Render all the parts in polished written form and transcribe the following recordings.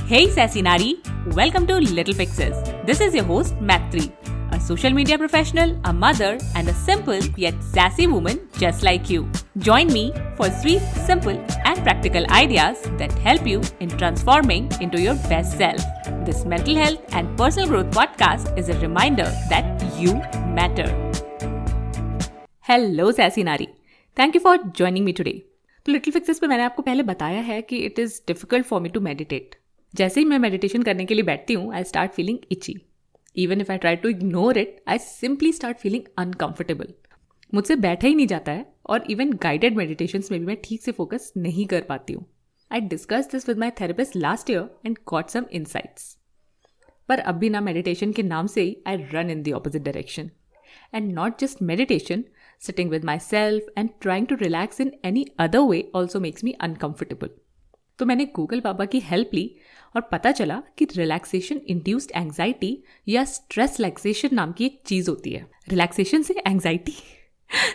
Hey Sassy Nari, welcome to Little Fixes. This is your host Matri, a social media professional, a mother, and a simple yet sassy woman just like you. Join me for sweet, simple, and practical ideas that help you in transforming into your best self. This mental health and personal growth podcast is a reminder that you matter. Hello Sassy Nari. Thank you for joining me today. तो little fixes पे मैंने आपको पहले बताया है कि it is difficult for me to meditate. जैसे ही मैं मेडिटेशन करने के लिए बैठती हूँ, I start feeling itchy. Even if I try to ignore it, I simply start feeling uncomfortable. मुझसे बैठा ही नहीं जाता है और इवन गाइडेड मेडिटेशंस में भी मैं ठीक से फोकस नहीं कर पाती हूँ. I discuss this with my therapist last year and got some insights. पर अब भी ना मेडिटेशन के नाम से ही I run in the opposite direction. And not just meditation, sitting with myself and trying to relax in any other way also makes me uncomfortable. तो मैंने गूगल बाबा की हेल्प ली और पता चला कि रिलैक्सेशन इंड्यूस्ड एंग्जाइटी या स्ट्रेस रिलैक्सेशन नाम की एक चीज़ होती है. रिलैक्सेशन से anxiety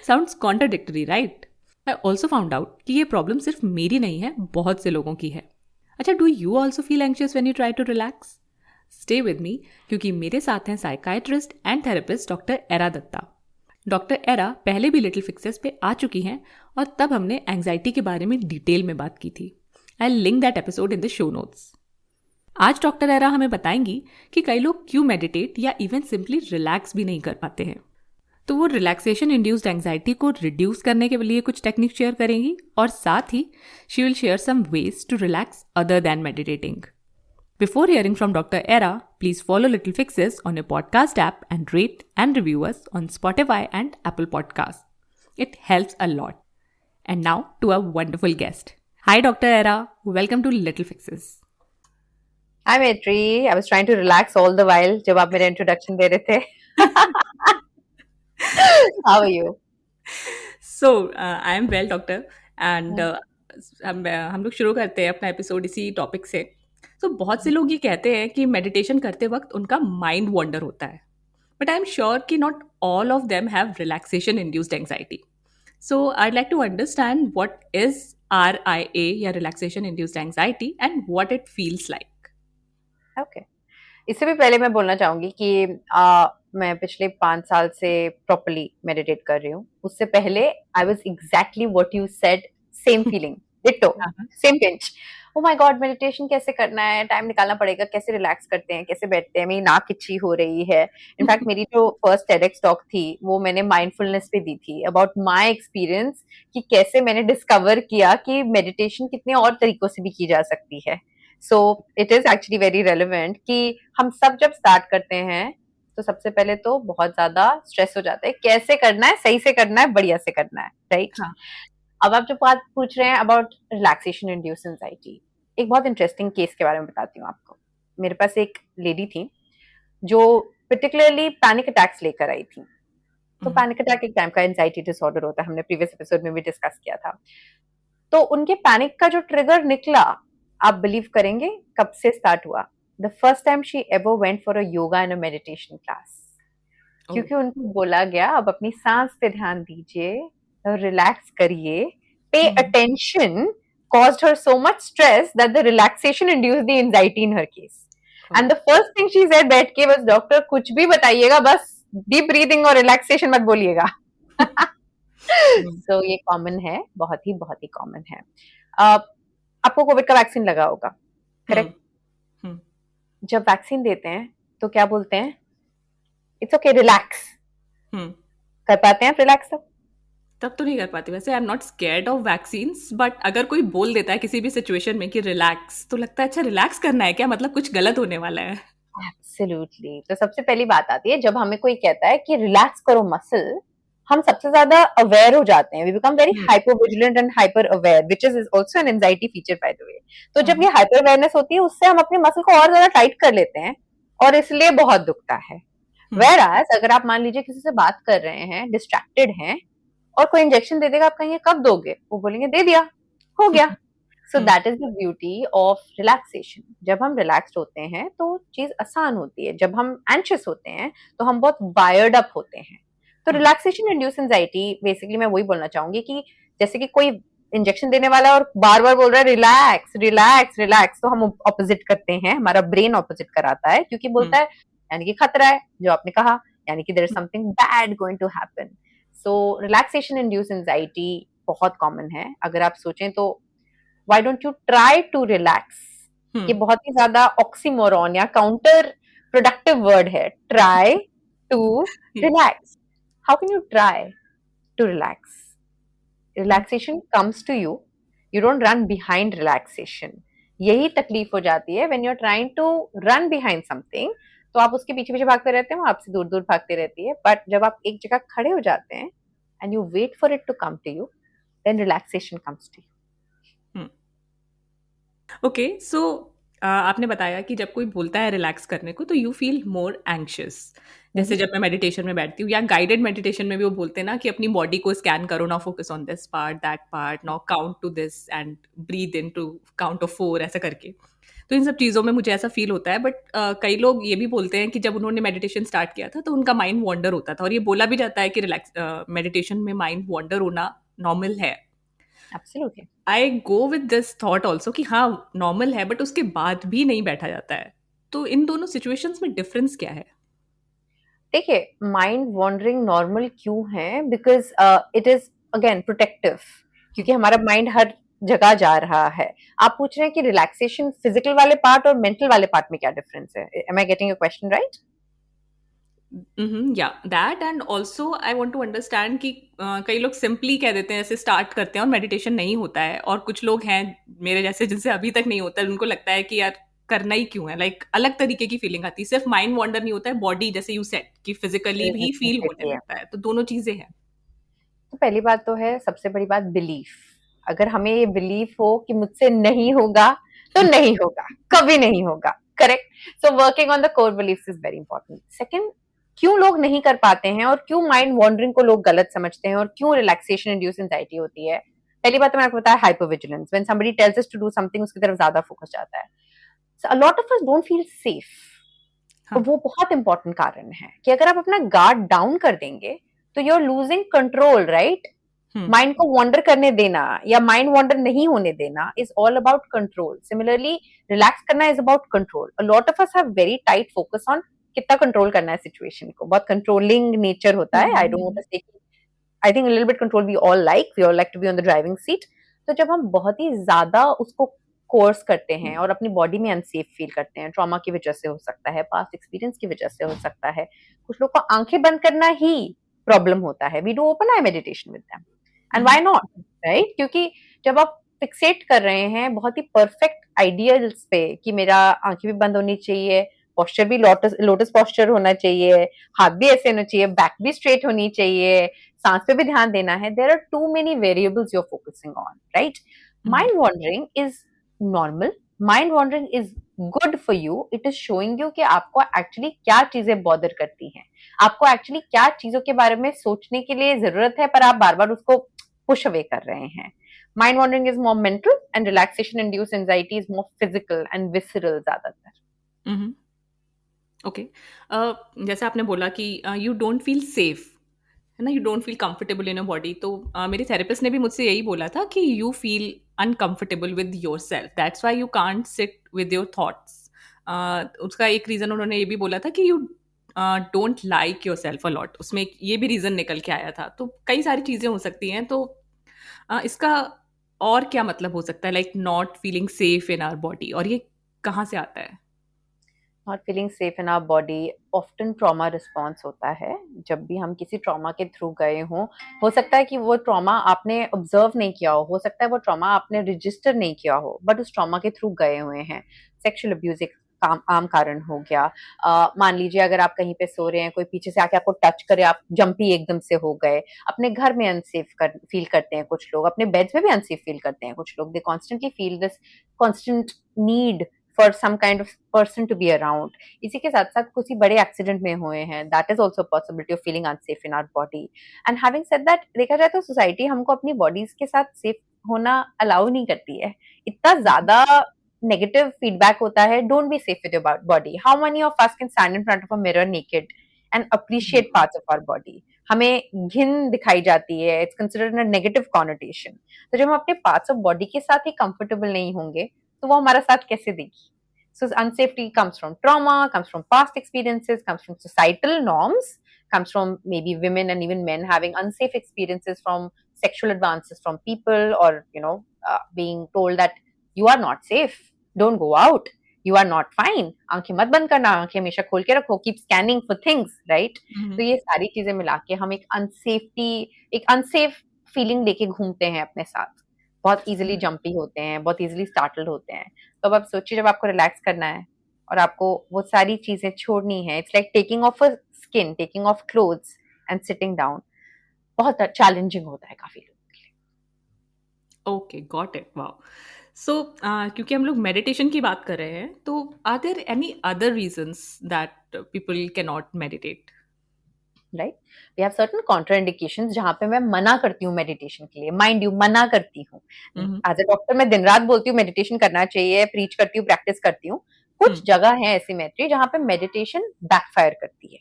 sounds contradictory, right? I also found out कि ये प्रॉब्लम सिर्फ मेरी नहीं है, बहुत से लोगों की है. अच्छा, do you also feel anxious when you try to relax? Stay with me, क्योंकि मेरे साथ हैं psychiatrist and therapist doctor Era Datta. Doctor Era पहले भी लिटिल फिक्सेस पे आ चुकी हैं और तब हमने एंग्जाइटी के बारे में डिटेल में बात की थी. I link that episode in the show notes. आज डॉक्टर एरा हमें बताएंगी कि कई लोग क्यों मेडिटेट या इवन सिंपली रिलैक्स भी नहीं कर पाते हैं. तो वो रिलैक्सेशन इंड्यूस्ड एंग्जाइटी को रिड्यूस करने के लिए कुछ टेक्निक शेयर करेंगी और साथ ही she will share some ways to relax other than meditating. Before hearing from Dr. Era, please follow Little Fixes on your podcast app and rate and review us on Spotify and Apple Podcasts. It helps a lot. And now to our wonderful guest. Hi Dr. Era, welcome to Little Fixes. Hi Maitri, I was trying to relax all the while जब आप मेरा introduction दे रहे थे. How are you? So, I am well, Doctor. And हम लोग शुरू करते हैं अपना एपिसोड इसी टॉपिक से. तो बहुत से लोग ये कहते हैं कि मेडिटेशन करते वक्त उनका माइंड वॉन्डर होता है, बट आई एम श्योर कि not all of them have relaxation induced anxiety. So I like to understand what is RIA या relaxation induced anxiety and what it feels like. Okay, इससे भी पहले मैं बोलना चाहूंगी कि मैं पिछले 5 साल से प्रॉपर्ली मेडिटेट कर रही हूँ. उससे पहले I was exactly what you said, same feeling, ditto, same pinch. Oh my God, meditation कैसे करना है, टाइम निकालना पड़ेगा, कैसे रिलैक्स करते हैं, कैसे बैठते हैं, मेरी नाक इच्छी हो रही है. इनफैक्ट मेरी जो फर्स्ट TEDx टॉक थी वो मैंने माइंडफुलनेस पे दी थी, अबाउट माय एक्सपीरियंस कि कैसे मैंने डिस्कवर किया कि मेडिटेशन कितने और तरीकों से भी की जा सकती है. So it is actually very relevant कि हम सब जब स्टार्ट करते हैं तो सबसे पहले तो बहुत ज्यादा स्ट्रेस हो जाता है. कैसे करना है, सही से करना है, बढ़िया से करना है, राइट? अब आप जो बात पूछ रहे हैं अबाउट रिलैक्सेशन इंड्यूस्ड एंजाइटी, एक बहुत इंटरेस्टिंग केस के बारे में बताती हूँ आपको. मेरे पास एक लेडी थी जो पर्टिकुलरली पैनिक अटैक्स लेकर आई थी. तो पैनिक अटैक एक टाइम का एंजाइटी डिसऑर्डर होता है, हमने प्रीवियस एपिसोड में भी डिस्कस किया था. तो उनके पैनिक का जो ट्रिगर निकला, आप बिलीव करेंगे कब से स्टार्ट हुआ? The first time she ever went for a yoga and a meditation class. क्योंकि उनको बोला गया अब अपनी सांस पे ध्यान दीजिए, रिलैक्स करिए, pay attention, caused her so much stress that the relaxation induced the anxiety in her case. And the first thing she said बैठ के was, डॉक्टर कुछ भी बताइएगा, बस डीप ब्रीदिंग और रिलैक्सेशन मत बोलिएगा. So ये कॉमन है, बहुत ही कॉमन है. आपको कोविड का वैक्सीन लगा होगा, करेक्ट? जब वैक्सीन देते हैं तो क्या बोलते हैं? It's okay, relax. कर पाते हैं रिलैक्स? तब तो नहीं कर पाती. वैसे I am not scared of vaccines, but अगर कोई बोल देता है किसी भी सिचुएशन में कि रिलैक्स, तो लगता है अच्छा रिलैक्स करना है क्या, मतलब कुछ गलत होने वाला है. एब्सोल्युटली. तो सबसे पहली बात आती है जब हमें कोई कहता है कि रिलैक्स करो मसल, हम सबसे ज्यादा अवेयर हो जाते हैं. We become very hyper vigilant and hyper aware, which is also an anxiety feature by the way. तो जब ये हाइपर अवेयरनेस होती है, उससे हम अपने मसल को और ज्यादा टाइट कर लेते हैं और इसलिए बहुत दुखता है. Whereas अगर आप मान लीजिए किसी से बात कर रहे हैं, डिस्ट्रैक्टेड हैं, और कोई इंजेक्शन दे देगा, आप कहेंगे कब दोगे, वो बोलेंगे दे दिया, हो गया. So that is the beauty of relaxation. जब हम रिलैक्स्ड होते हैं तो चीज आसान होती है. जब हम एंशियस होते हैं तो हम बहुत वायर्ड अप होते हैं. तो रिलैक्सेशन इंड्यूस्ड एंजाइटी, बेसिकली मैं वही बोलना चाहूंगी कि जैसे कि कोई इंजेक्शन देने वाला है और बार बार बोल रहा है रिलैक्स रिलैक्स रिलैक्स, तो हम ऑपोजिट करते हैं, हमारा ब्रेन ऑपोजिट कराता है, क्योंकि बोलता है यानी कि खतरा है, जो आपने कहा, यानी कि there is something bad going to happen. So relaxation induce anxiety बहुत कॉमन है। अगर आप सोचें तो why don't you try to relax, ये बहुत ही ज्यादा ऑक्सीमोरॉन या काउंटर प्रोडक्टिव वर्ड है, try to relax. How can you try to relax? Relaxation comes to you, you don't run behind relaxation. यही तकलीफ हो जाती है when you are trying to run behind something, तो आप उसके पीछे पीछे भागते रहते हैं, वो आपसे दूर दूर भागती रहती है। बट जब आप एक जगह खड़े हो जाते हैं and you wait for it to come to you, then relaxation comes to you. Okay, so आपने बताया कि जब कोई बोलता है रिलैक्स करने को तो यू फील मोर एंग्शियस। जैसे जब मैं मेडिटेशन में बैठती हूँ या गाइडेड मेडिटेशन में भी वो बोलते हैं ना कि अपनी बॉडी को स्कैन करो, ना focus on this part that part, now count to this and breathe in to count of 4, ऐसा करके। तो इन सब चीज़ों में मुझे ऐसा फील होता है, बट कई लोग ये भी बोलते हैं कि जब उन्होंने मेडिटेशन स्टार्ट किया था तो उनका माइंड वॉन्डर होता था, और ये बोला भी जाता है कि रिलैक्स मेडिटेशन में माइंड वॉन्डर होना नॉर्मल है। Absolutely. I go with this thought also कि हाँ नॉर्मल है, बट उसके बाद भी नहीं बैठा जाता है। तो इन दोनों सिचुएशंस में डिफरेंस क्या है? देखिए, माइंड वॉन्डरिंग नॉर्मल क्यों है? Because it is again protective, क्योंकि हमारा माइंड हर जगह जा रहा है। आप पूछ रहे हैं कि रिलैक्सेशन फिजिकल वाले पार्ट और मेंटल वाले पार्ट में क्या डिफरेंस है? Am I getting your question right? या that, and also I want to understand कि कई लोग सिंपली कह देते हैं, जैसे स्टार्ट करते हैं और मेडिटेशन नहीं होता है, और कुछ लोग हैं मेरे जैसे जिनसे अभी तक नहीं होता है, उनको लगता है कि यार करना ही क्यों है, लाइक अलग तरीके की फीलिंग आती है। सिर्फ माइंड वॉन्डर नहीं होता है, बॉडी जैसे यू सेड कि फिजिकली भी फील होने लगता है, तो दोनों चीजें हैं। तो पहली बात तो है, सबसे बड़ी बात बिलीफ। अगर हमें ये बिलीफ हो कि मुझसे नहीं होगा तो नहीं होगा, कभी नहीं होगा। Correct. So working on the core beliefs is very important. Second, क्यों लोग नहीं कर पाते हैं और क्यों माइंड वॉन्डरिंग को लोग गलत समझते हैं और क्यों रिलैक्सेशन इंड्यूस एंजाइटी होती है? पहली बात तो मैंने आपको बताया, hyper vigilance. When somebody tells us to do something, उसकी तरफ ज्यादा फोकस जाता है। So, a lot of us don't feel safe। हाँ। वो बहुत इंपॉर्टेंट कारण है कि अगर आप अपना गार्ड डाउन कर देंगे तो you are losing control, right? Mind को वॉन्डर करने देना या माइंड वॉन्डर नहीं होने देना is all about control. Similarly relax करना is about control. A lot of us have very tight focus on कितना कंट्रोल करना है सिचुएशन को, बहुत कंट्रोलिंग नेचर होता है। I don't want to say, I think little bit control we all like to be on the driving seat. तो जब हम बहुत ही ज्यादा उसको कोर्स करते हैं और अपनी बॉडी में अनसेफ फील करते हैं, ट्रॉमा की वजह से हो सकता है, पास्ट एक्सपीरियंस की वजह से हो सकता है, कुछ लोग को आंखें बंद करना ही प्रॉब्लम होता है। We do open eye meditation with them, and why not, right? क्योंकि जब आप फिक्सेट कर रहे हैं बहुत ही परफेक्ट आइडियल्स पे कि मेरा आंखें भी बंद होनी चाहिए, पोस्चर भी लोटस लोटस पोस्चर होना चाहिए, हाथ भी ऐसे होना चाहिए, बैक भी स्ट्रेट होनी चाहिए, सांस पे भी ध्यान देना है, there are too many variables you are focusing on, right? Mind wandering is normal. Mind wandering is good for you. It is showing you कि आपको एक्चुअली क्या चीजें बॉदर करती हैं, आपको एक्चुअली क्या चीजों के बारे में सोचने के लिए जरूरत है, पर आप बार बार उसको पुश अवे कर रहे हैं। Mind wandering is more mental and relaxation induce anxiety is more physical and visceral ज्यादातर। ओके, जैसे आपने बोला कि यू डोंट फील सेफ, है ना, you don't feel comfortable in your body, तो मेरे थेरेपिस्ट ने भी मुझसे यही बोला था कि you feel uncomfortable with your self, that's why you can't sit with your thoughts. उसका एक रीज़न उन्होंने ये भी बोला था कि you don't like your self a lot, उसमें ये भी रीज़न निकल के आया था। तो कई सारी चीज़ें हो सकती हैं, तो इसका और क्या मतलब हो सकता है, like not feeling safe in our body, और ये कहाँ से आता है? Not feeling safe in our body often trauma response होता है। जब भी हम किसी ट्रॉमा के थ्रू गए हों, हो सकता है कि वो ट्रॉमा आपने ऑब्जर्व नहीं किया हो सकता है वो ट्रॉमा आपने रजिस्टर नहीं किया हो, बट उस ट्रॉमा के थ्रू गए हुए हैं। सेक्सुअल अब्यूज एक आम कारण हो गया। मान लीजिए अगर आप कहीं पे सो रहे हैं, कोई पीछे से आके आपको टच करे, आप जंपी एकदम से हो गए। अपने घर में अनसेफ फील करते हैं कुछ लोग, अपने बेड्स में भी अनसेफ फील करते हैं कुछ लोग। They constantly feel this constant need for some kind of person to be around। इसी के साथ साथ कुछ ही बड़े एक्सीडेंट में हुए हैं, that is also a possibility of feeling unsafe in our body। and having said that, देखा जाए तो सोसाइटी हमको अपनी बॉडीज के साथ सेफ होना अलाउ नहीं करती है। इतना ज्यादा नेगेटिव फीडबैक होता है, don't be safe with your body. How many of us can stand in front of a mirror naked and appreciate parts of our body? हमें घिन दिखाई जाती है, it's considered a negative connotation. तो जब हम अपने पार्ट्स ऑफ बॉडी के साथ ही कंफर्टेबल नहीं होंगे तो वो हमारा साथ कैसे देगी? So unsafety comes from trauma, comes from past experiences, comes from societal norms, comes from maybe women and even men having unsafe experiences from sexual advances from people, or being told that you are not safe, don't go out, you are not fine, आंखें मत बंद करना, आंखें हमेशा खोल के रखो, keep scanning for things, right? तो ये सारी चीजें मिला के हम एक अनसेफ फीलिंग लेके घूमते हैं अपने साथ, बहुत इजीली जंपी होते हैं, बहुत इजीली स्टार्टल्ड होते हैं। तो अब आप सोचिए, जब आपको रिलैक्स करना है और आपको वो सारी चीजें छोड़नी है, it's like taking off a skin, taking off clothes and sitting down, बहुत चैलेंजिंग होता है काफी लोगों के लिए। Okay, got it, wow. So क्योंकि हम लोग मेडिटेशन की बात कर रहे हैं, तो are there any other reasons that people can not meditate? Right, we have certain contraindications जहां पे मैं मना करती हूँ मेडिटेशन के लिए, माइंड यू मना करती हूँ। एज अ डॉक्टर मैं दिन रात बोलती हूँ मेडिटेशन करना चाहिए, प्रीच करती हूँ, प्रैक्टिस करती हूँ। कुछ जगह है ऐसी मैत्री जहां पे मेडिटेशन बैकफायर करती है,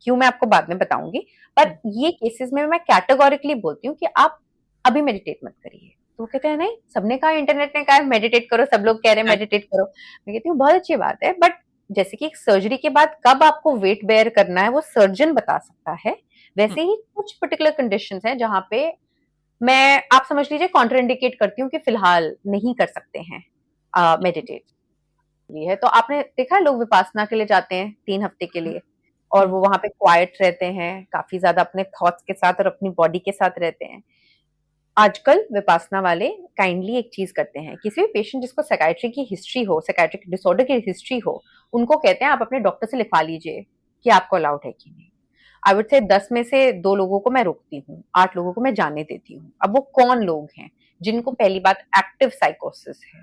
क्यों मैं आपको बाद में बताऊंगी। पर ये केसेस में मैं कैटेगोरिकली बोलती हूँ कि आप अभी मेडिटेट मत करिए। तो वो कहते हैं नहीं, सबने कहा, इंटरनेट ने कहा मेडिटेट करो, सब लोग कह रहे हैं मेडिटेट करो। मैं कहती हूँ बहुत अच्छी बात है, बट जैसे कि एक सर्जरी के बाद कब आपको वेट बेयर करना है वो सर्जन बता सकता है, वैसे ही कुछ पर्टिकुलर कंडीशंस हैं जहां पे मैं, आप समझ लीजिए, कॉन्ट्राइंडिकेट करती हूँ कि फिलहाल नहीं कर सकते हैं मेडिटेट। है तो आपने देखा है लोग विपासना के लिए जाते हैं 3 हफ्ते के लिए, और वो वहां पे क्वाइट रहते हैं, काफी ज्यादा अपने थॉट्स के साथ और अपनी बॉडी के साथ रहते हैं। आजकल विपासना वाले काइंडली एक चीज करते हैं, किसी भी पेशेंट जिसको साइकाइट्री की हिस्ट्री हो, साइकाइट्रिक डिसऑर्डर की हिस्ट्री हो, उनको कहते हैं आप अपने डॉक्टर से लिखवा लीजिए कि आपको अलाउड है कि नहीं। आई वुड से 10 में से 2 लोगों को मैं रोकती हूँ, 8 लोगों को मैं जाने देती हूँ। अब वो कौन लोग हैं? जिनको पहली बात एक्टिव साइकोसिस है।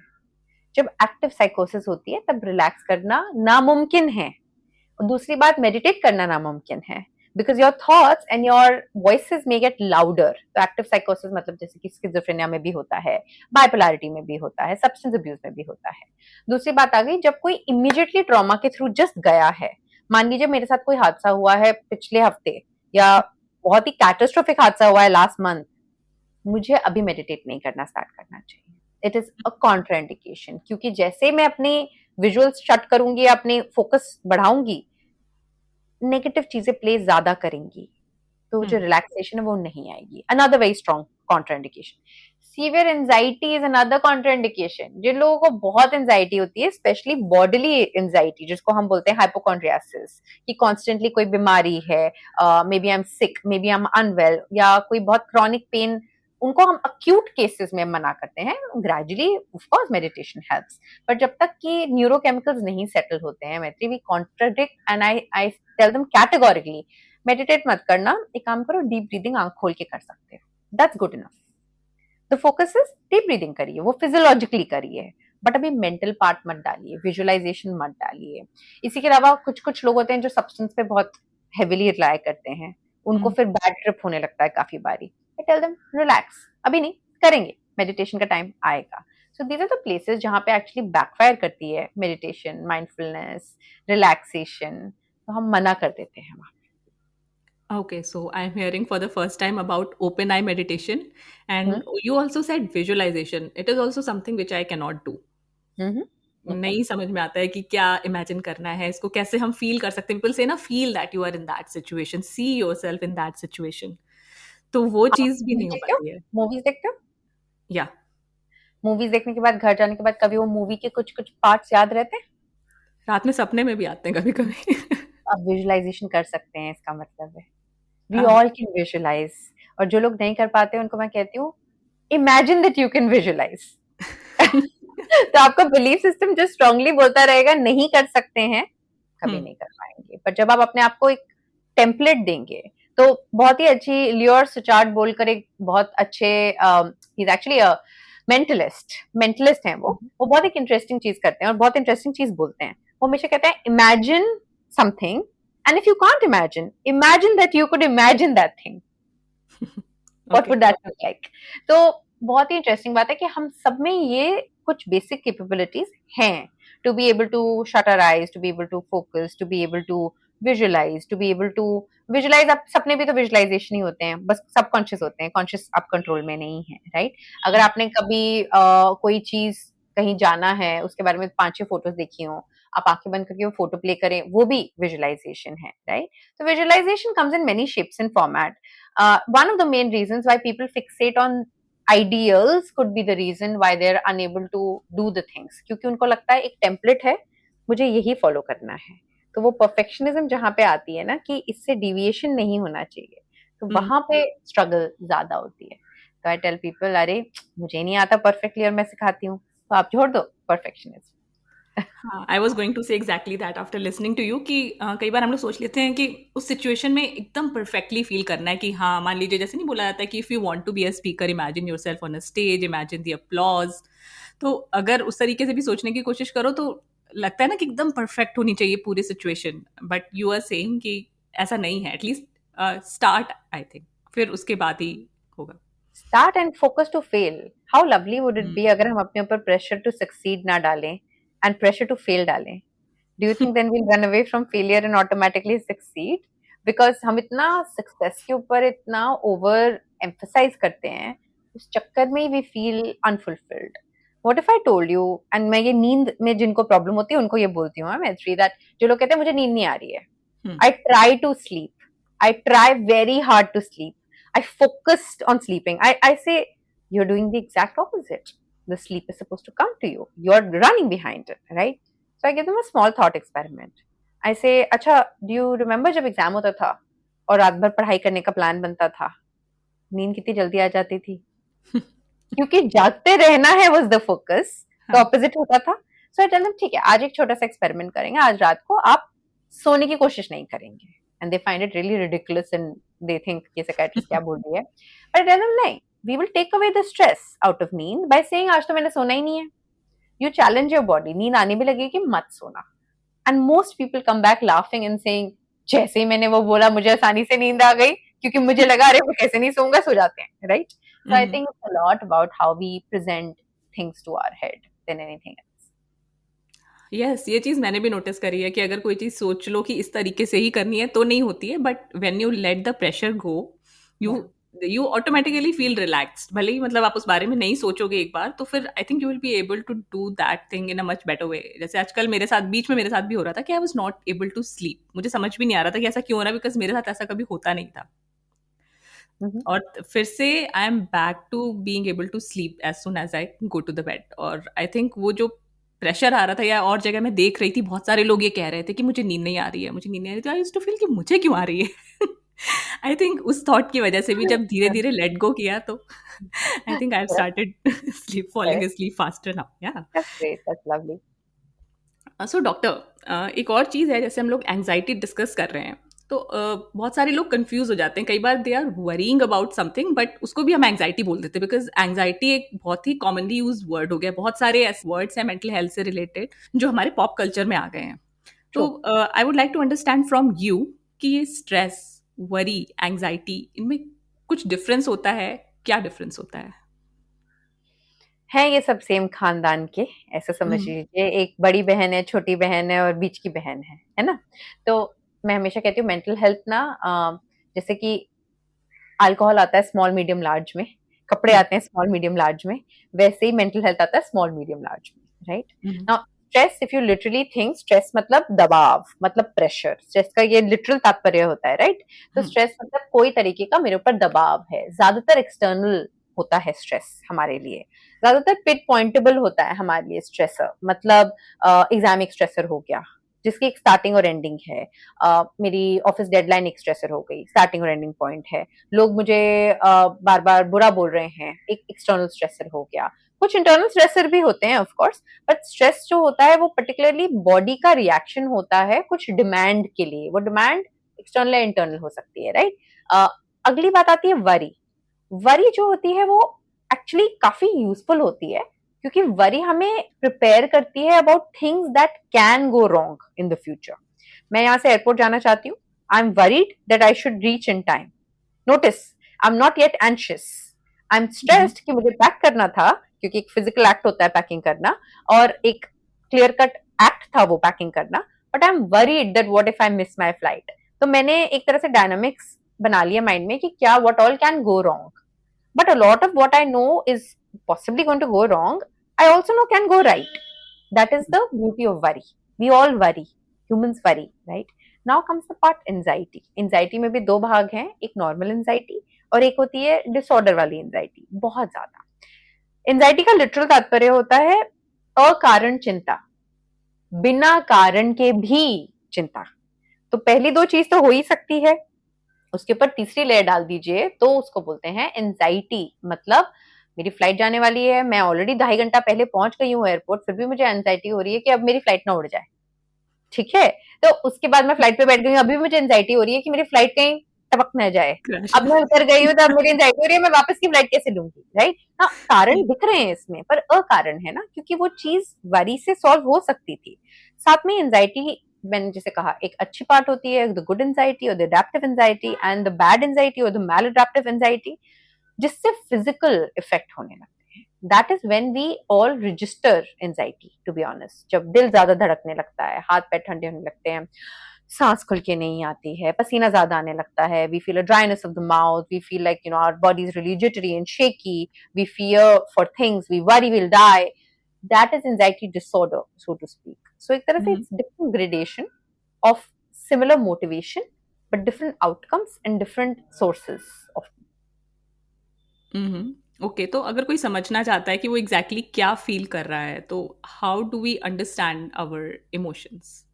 जब एक्टिव साइकोसिस होती है तब रिलैक्स करना नामुमकिन है, और दूसरी बात मेडिटेट करना नामुमकिन है, because your thoughts and your voices may gate louder. तो एक्टिव साइकोसिस मतलब जैसे कि स्किज़ोफ्रेनिया में भी होता है, बाइपोलैरिटी में भी होता है, सब्सटेंस अब्यूज में भी होता है। दूसरी बात आ गई, जब कोई इमीडिएटली ट्रॉमा के थ्रू जस्ट गया है, मान लीजिए मेरे साथ कोई हादसा हुआ है पिछले हफ्ते, या बहुत ही कैटास्ट्रोफिक हादसा हुआ है लास्ट मंथ, मुझे अभी मेडिटेट नहीं करना स्टार्ट करना चाहिए। इट इज अ कॉन्ट्राइंडिकेशन, क्योंकि जैसे मैं अपनी विजुअल्स शट करूंगी या अपनी फोकस बढ़ाऊंगी, नेगेटिव चीजें प्ले ज्यादा करेंगी, तो जो रिलैक्सेशन है वो नहीं आएगी। Another very strong contraindication, severe anxiety is another contraindication. जिन लोगों को बहुत एंजाइटी होती है, स्पेशली बॉडीली एंजाइटी, जिसको हम बोलते हैं हाइपोकॉन्ड्रियासिस, कि कॉन्स्टेंटली कोई बीमारी है, maybe I am sick, maybe I am unwell, या कोई बहुत क्रॉनिक पेन, उनको हम अक्यूट केसेस में मना करते हैं। Gradually of course meditation helps, but जब तक कि न्यूरोकेमिकल्स नहीं सेटल होते हैं, Maitri, we contradict and I tell them categorically, meditate मत करना, एक काम करो, डीप ब्रीदिंग आंख खोल के कर सकते हो, that's good enough. The focus is deep breathing करिए, वो फिजियोलॉजिकली करिए, बट अभी मेंटल पार्ट मत डालिए, विजुअलाइजेशन मत डालिए। इसी के अलावा कुछ कुछ लोग होते हैं जो सब्सटेंस पे बहुत हेविली रिलाई करते हैं, उनको फिर बैड ट्रिप होने लगता है काफी बारी। आई टेल देम रिलैक्स, अभी नहीं करेंगे, मेडिटेशन का टाइम आएगा। So these are the places जहां पे एक्चुअली बैकफायर करती है मेडिटेशन, माइंडफुलनेस, रिलैक्सेशन, तो हम मना कर देते हैं वहां। Okay, so I'm hearing for the first time about open eye meditation, and you also said visualization. It is also something which I cannot do. नहीं समझ में आता है कि क्या इमेजिन करना है, इसको कैसे हम फील कर सकते हैं। पीपल से ना, feel that you are in that situation, see yourself in that situation, तो वो चीज भी नहीं हो पाती है। मूवीज देखते हो? या मूवीज देखने के बाद, घर जाने के बाद, कभी वो मूवी के कुछ कुछ पार्ट्स याद रहते हैं? रात में सपने में भी आते हैं कभी कभी। आप विजुअलाइजेशन कर सकते हैं, इसका मतलब है वी ऑल कैन विजुअलाइज। और जो लोग नहीं कर पाते उनको मैं कहती हूँ, imagine that you can visualise. तो आपका बिलीफ सिस्टम जो स्ट्रांगली बोलता रहेगा नहीं कर सकते हैं, कभी नहीं कर पाएंगे। पर जब आप अपने आप को एक टेम्पलेट देंगे, तो बहुत ही अच्छी लियोर सुचार्ड बोलकर एक बहुत अच्छे, ही इज एक्चुअली मेंटलिस्ट हैं वो बहुत एक इंटरेस्टिंग चीज करते हैं और बहुत इंटरेस्टिंग चीज बोलते हैं। वो हमेशा कहते हैं, imagine something, and if you can't imagine, imagine that you could imagine that thing, what would that look like. तो बहुत ही इंटरेस्टिंग बात है कि हम सब में ये कुछ बेसिक कैपेबिलिटीज हैं, to be able to shut our eyes, to be able to focus, to be able to visualise, to be able to visualise. आप सपने भी तो विजुअलाइजेशन ही होते हैं, बस सबकॉन्शियस होते हैं, कॉन्शियस आप कंट्रोल में नहीं है, राइट? अगर आपने कभी कोई चीज कहीं जाना है, उसके बारे में 5-6 फोटोज देखी हो, आप आंखें बंद करके वो फोटो प्ले करें, वो भी विजुअलाइजेशन है, राइट? तो visualisation comes in many shapes and format. One of the main reasons why people fixate on ideals could be the reason why they're unable to do the things, क्योंकि उनको लगता है एक टेम्पलेट है, मुझे यही फॉलो करना है. तो वो परफेक्शनिज्म जहां पे आती है ना, कि इससे डिविएशन नहीं होना चाहिए, तो वहां पे स्ट्रगल ज्यादा होती है. तो आई टेल पीपल, अरे मुझे नहीं आता परफेक्टली और मैं सिखाती हूँ, तो आप छोड़ दो परफेक्शनिज्म. हाँ, I was going to say exactly that after listening to you कि कई बार हम लोग सोच लेते हैं कि उस सिचुएशन में एकदम परफेक्टली फील करना है कि हाँ, मान लीजिए जैसे नहीं बोला जाता है कि if you want to be a speaker, imagine yourself on a stage, imagine the applause. तो अगर उस तरीके से भी सोचने की कोशिश करो तो लगता है ना कि एकदम परफेक्ट होनी चाहिए पूरी situation, but you are saying कि ऐसा नहीं है. एटलीस्ट स्टार्ट, आई थिंक, फिर उसके बाद ही होगा. Start and focus to fail. How lovely would it be अगर हम अपने ऊपर प्रेशर टू सक्सीड ना डालें एंड प्रेशर टू फेल डालें. Do you think then we'll run away from failure and automatically succeed? Because हम इतना सक्सेस के ऊपर इतना ओवर एम्फसाइज करते हैं, उस चक्कर में ही we feel unfulfilled. What if I told you, and मैं ये नींद में जिनको प्रॉब्लम होती है उनको ये बोलती हूँ, मैं थ्री दैट, जो लोग कहते हैं मुझे नींद नहीं आ रही है, I try to sleep, I try very hard to sleep, I focused on sleeping. I say you're doing the exact opposite. The sleep is supposed to come to you. You're running behind it, right? So I give them a small thought experiment. I say, अच्छा, do you remember जब exam होता था और रात भर पढ़ाई करने का प्लान बनता था, नींद कितनी जल्दी आ जाती थी? क्योंकि जागते रहना है was the focus. तो ऑपोजिट होता था. So I tell them, ठीक है, आज एक छोटा सा एक्सपेरिमेंट करेंगे, आज रात को आप सोने की कोशिश नहीं करेंगे. And they find it really ridiculous and they think ये साइकियाट्रिस्ट क्या बोल रही है. But I tell them, नहीं, we will take away the stress out of नींद by saying आज तो मैंने सोना ही नहीं है. You challenge your body. नींद आने भी लगेगी, मत सोना. And most people come back laughing and saying, जैसे ही मैंने वो बोला मुझे आसानी से नींद आ गई, क्योंकि मुझे लगा अरे मैं कैसे नहीं सोऊंगा, सो जाते हैं, right? So I think it's a lot about how we present things to our head than anything else. Yes, ये चीज़ मैंने भी नोटिस करी है कि अगर कोई चीज़ सोच लो कि इस तरीके से ही करनी है तो नहीं होती है, but when you let the pressure go, you automatically feel relaxed. भले ही मतलब आप उस बारे में नहीं सोचोगे एक बार, तो फिर I think you will be able to do that thing in a much better way. जैसे आजकल मेरे साथ, बीच में मेरे साथ भी हो रहा था कि I was not able to sleep. मुझे समझ भी नहीं आ रहा था कि ऐसा क्यों हो रहा है, बिकॉज मेरे साथ ऐसा कभी होता नहीं था. और फिर से I am back to being able to sleep as soon as I go to the bed. और आई थिंक वो जो प्रेशर आ रहा था, या और जगह मैं देख रही थी बहुत सारे लोग ये कह रहे थे कि मुझे नींद नहीं आ रही है, मुझे नींद नहीं आ रही, तो आई यूज्ड टू फील कि मुझे क्यों आ रही है. आई थिंक उस थॉट की वजह से भी जब धीरे धीरे लेट गो किया, तो I think I have started sleep falling asleep faster now. Yeah. That's great. That's lovely. So doctor, एक और चीज़ है, जैसे हम लोग एंग्जाइटी डिस्कस कर रहे हैं, तो बहुत सारे लोग कंफ्यूज हो जाते हैं. कई बार they are worrying about something, but उसको भी हम एंग्जाइटी बोल देते हैं, बिकॉज एंग्जाइटी एक बहुत ही कॉमनली यूज वर्ड हो गया. बहुत सारे ऐसे वर्ड्स हैं मेंटल हेल्थ से रिलेटेड जो हमारे पॉप कल्चर में आ गए हैं. तो I would like to understand from you कि ये स्ट्रेस, वरी, एंग्जाइटी, इनमें कुछ डिफरेंस होता है? क्या डिफरेंस होता है? ये सब सेम खानदान के, ऐसा समझ लीजिए. एक बड़ी बहन है, छोटी बहन है और बीच की बहन है ना. तो मैं हमेशा कहती हूँ मेंटल हेल्थ ना, जैसे कि अल्कोहल आता है स्मॉल मीडियम लार्ज में, कपड़े आते हैं स्मॉल मीडियम लार्ज में, वैसे ही मेंटल हेल्थ आता है स्मॉल मीडियम लार्ज में, right? Now stress, if you literally think, stress मतलब दबाव, मतलब प्रेशर. स्ट्रेस का ये लिटरल तात्पर्य होता है, राइट? तो स्ट्रेस मतलब कोई तरीके का मेरे ऊपर दबाव है. ज्यादातर एक्सटर्नल होता है स्ट्रेस हमारे लिए, ज्यादातर पिन पॉइंटेबल होता है हमारे लिए स्ट्रेसर. मतलब एग्जाम एक स्ट्रेसर हो गया जिसकी एक स्टार्टिंग और एंडिंग है. मेरी ऑफिस डेडलाइन एक स्ट्रेसर हो गई, स्टार्टिंग और एंडिंग पॉइंट है. लोग मुझे बार बार बुरा बोल रहे हैं, एक एक्सटर्नल स्ट्रेसर हो गया. कुछ इंटरनल स्ट्रेसर भी होते हैं ऑफ कोर्स, बट स्ट्रेस जो होता है वो पर्टिकुलरली बॉडी का रिएक्शन होता है कुछ डिमांड के लिए. वो डिमांड एक्सटर्नल या इंटरनल हो सकती है, राइट? अगली बात आती है वरी. वरी जो होती है वो एक्चुअली काफी यूजफुल होती है, क्योंकि वरी हमें प्रिपेयर करती है about things that can go wrong in the future. मैं यहाँ से एयरपोर्ट जाना चाहती हूँ, I am worried that I should reach in time. Notice, I am not yet anxious, I am stressed कि मुझे पैक करना था, क्योंकि एक फिजिकल एक्ट होता है पैकिंग करना, और एक क्लियर कट एक्ट था वो पैकिंग करना, but I am worried that what if I miss my flight. तो मैंने एक तरह से डायनामिक्स बना लिया माइंड में कि क्या what all can go wrong. But a lot of what I know is possibly going to go wrong. I also know can go right. That is the beauty of worry. We all worry. Humans worry, right? Now comes the part anxiety. Anxiety में भी दो भाग हैं, एक normal anxiety और एक होती है disorder वाली anxiety. बहुत ज्यादा. Anxiety का literal तात्पर्य होता है अकारण चिंता, बिना कारण के भी चिंता. तो पहली दो चीज तो हो ही सकती है, उसके ऊपर तीसरी लेयर डाल दीजिए तो उसको बोलते हैं एंजाइटी. मतलब मेरी फ्लाइट जाने वाली है, मैं ऑलरेडी 2.5 घंटा पहले पहुंच गई हूँ एयरपोर्ट, फिर भी मुझे एंजाइटी हो रही है कि अब मेरी फ्लाइट ना उड़ जाए. ठीक है, तो उसके बाद मैं फ्लाइट पे बैठ गई हूँ, अभी भी मुझे एंजाइटी हो रही है कि मेरी फ्लाइट कहीं टपक न जाए. अब मैं उतर गई हूँ तो अब मेरी एंजाइटी हो रही है, मैं वापस की फ्लाइट कैसे लूंगी, राइट. हाँ, कारण दिख रहे हैं इसमें पर अकारण है ना, क्योंकि वो चीज वरी से सॉल्व हो सकती थी. साथ में एंजाइटी मैंने जैसे कहा एक अच्छी पार्ट होती है, द गुड एंजाइटी और the adaptive anxiety and the bad anxiety और द मैल एडेप्टिव एंजाइटी, जिससे फिजिकल इफेक्ट होने लगते हैं. That is when we all register anxiety, to be honest. जब दिल ज्यादा धड़कने लगता है, हाथ पैर ठंडे होने लगते हैं, सांस खुल के नहीं आती है, पसीना ज्यादा आने लगता है, we feel a dryness of the mouth, we feel like our body is really jittery and shaky, we fear for things, we worry will die. That is anxiety disorder, so to speak. So एक तरह से it's different gradation of similar motivation but different outcomes and different sources of. Okay, तो अगर कोई समझना चाहता है कि वो एग्जैक्टली क्या फील कर रहा है, तो how do we understand our emotions?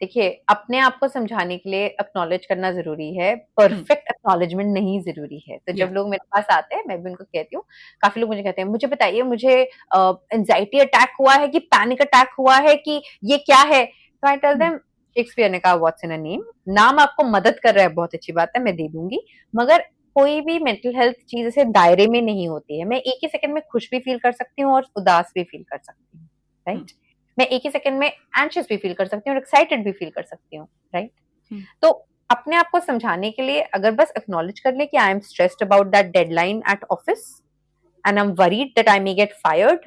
देखिए, अपने आप को समझाने के लिए एक्नॉलेज करना जरूरी है, परफेक्ट एक्नॉलेजमेंट नहीं जरूरी है. तो जब लोग मेरे पास आते हैं मैं भी उनको कहती हूँ, काफी लोग मुझे कहते हैं मुझे बताइए मुझे एंजाइटी अटैक हुआ है कि पैनिक अटैक हुआ है कि ये क्या है. तो आई टेल देम, शेक्सपियर ने कहा व्हाट्स इन अ नेम. नाम आपको मदद कर रहा है, बहुत अच्छी बात है, मैं दे दूंगी, मगर कोई भी मेंटल हेल्थ चीज ऐसे दायरे में नहीं होती है. मैं एक ही सेकंड में खुश भी फील कर सकती हूँ और उदास भी फील कर सकती हूँ, राइट. मैं एक ही सेकंड में एंशियस भी फील कर सकती हूँ और एक्साइटेड भी फील कर सकती हूँ, राइट. तो अपने आप को समझाने के लिए अगर बस एक्नॉलेज कर ले कि I am stressed about that deadline at office and I am worried that I may get fired